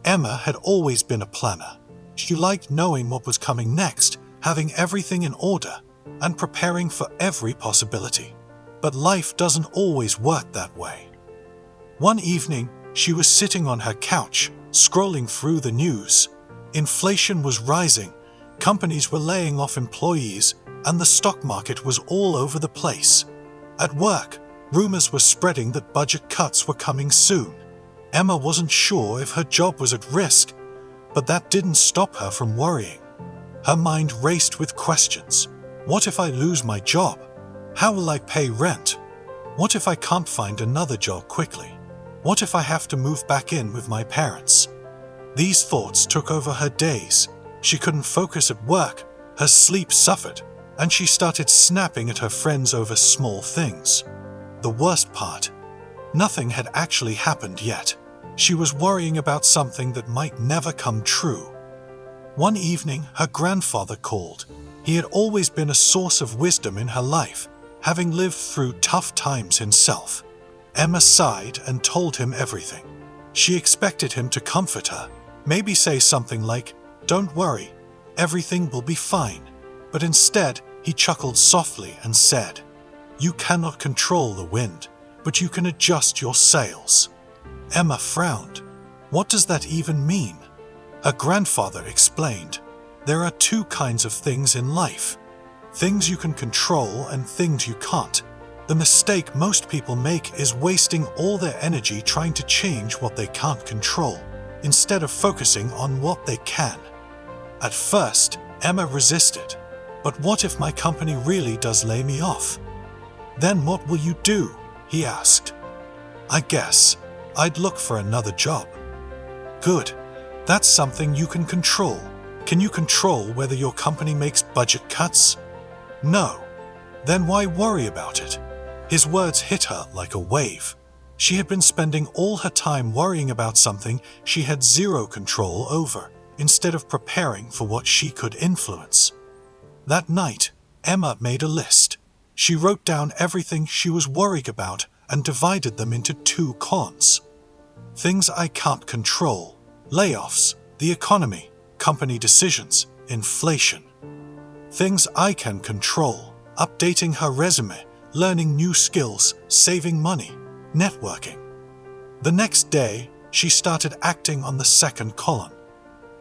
Emma had always been a planner. She liked knowing what was coming next, having everything in order, and preparing for every possibility. But life doesn't always work that way. One evening, she was sitting on her couch, scrolling through the news. Inflation was rising, companies were laying off employees, and the stock market was all over the place. At work, rumors were spreading that budget cuts were coming soon. Emma wasn't sure if her job was at risk, but that didn't stop her from worrying. Her mind raced with questions. What if I lose my job? How will I pay rent? What if I can't find another job quickly? What if I have to move back in with my parents? These thoughts took over her days. She couldn't focus at work, her sleep suffered, and she started snapping at her friends over small things. The worst part, nothing had actually happened yet. She was worrying about something that might never come true. One evening, her grandfather called. He had always been a source of wisdom in her life, having lived through tough times himself. Emma sighed and told him everything. She expected him to comfort her, maybe say something like, "Don't worry, everything will be fine." But instead, he chuckled softly and said, "You cannot control the wind, but you can adjust your sails." Emma frowned. What does that even mean? Her grandfather explained, "There are two kinds of things in life. Things you can control and things you can't. The mistake most people make is wasting all their energy trying to change what they can't control, instead of focusing on what they can." At first, Emma resisted. "But what if my company really does lay me off?" "Then what will you do?" he asked. "I guess I'd look for another job." "Good. That's something you can control. Can you control whether your company makes budget cuts?" "No." "Then why worry about it?" His words hit her like a wave. She had been spending all her time worrying about something she had zero control over, instead of preparing for what she could influence. That night, Emma made a list. She wrote down everything she was worried about and divided them into two columns. Things I can't control: layoffs, the economy, company decisions, inflation. Things I can control: updating her resume, learning new skills, saving money, networking. The next day, she started acting on the second column.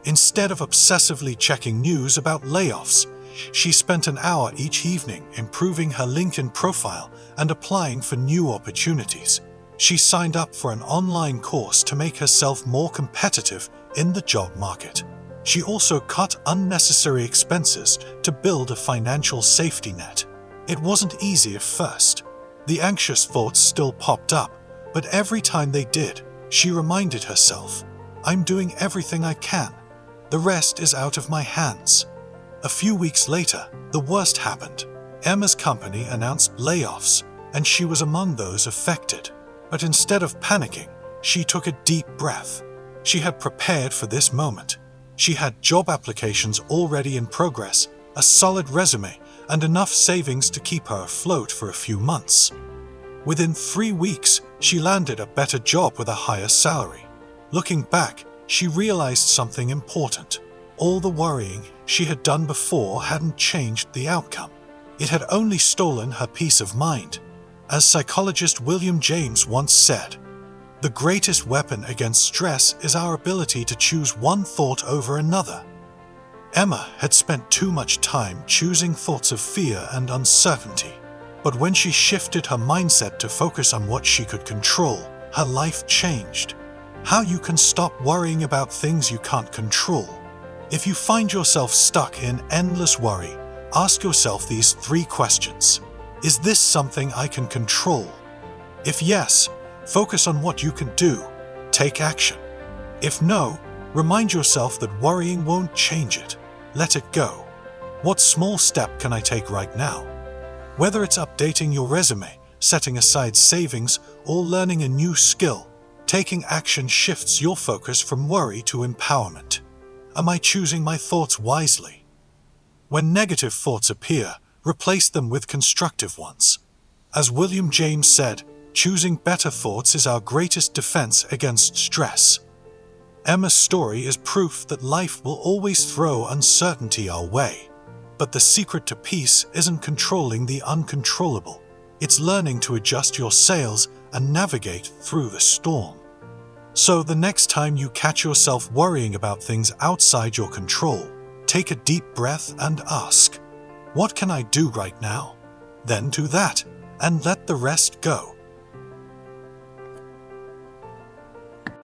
Instead of obsessively checking news about layoffs, she spent an hour each evening improving her LinkedIn profile and applying for new opportunities. She signed up for an online course to make herself more competitive in the job market. She also cut unnecessary expenses to build a financial safety net. It wasn't easy at first. The anxious thoughts still popped up, but every time they did, she reminded herself, "I'm doing everything I can. The rest is out of my hands." A few weeks later, the worst happened. Emma's company announced layoffs, and she was among those affected. But instead of panicking, she took a deep breath. She had prepared for this moment. She had job applications already in progress, a solid resume, and enough savings to keep her afloat for a few months. Within 3 weeks, she landed a better job with a higher salary. Looking back, she realized something important. All the worrying she had done before hadn't changed the outcome. It had only stolen her peace of mind. As psychologist William James once said, "The greatest weapon against stress is our ability to choose one thought over another." Emma had spent too much time choosing thoughts of fear and uncertainty. But when she shifted her mindset to focus on what she could control, her life changed. How you can stop worrying about things you can't control. If you find yourself stuck in endless worry, ask yourself these 3 questions. Is this something I can control? If yes, focus on what you can do. Take action. If no, remind yourself that worrying won't change it. Let it go. What small step can I take right now? Whether it's updating your resume, setting aside savings, or learning a new skill, taking action shifts your focus from worry to empowerment. Am I choosing my thoughts wisely? When negative thoughts appear, replace them with constructive ones. As William James said, choosing better thoughts is our greatest defense against stress. Emma's story is proof that life will always throw uncertainty our way. But the secret to peace isn't controlling the uncontrollable. It's learning to adjust your sails and navigate through the storm. So the next time you catch yourself worrying about things outside your control, take a deep breath and ask, what can I do right now? Then do that and let the rest go.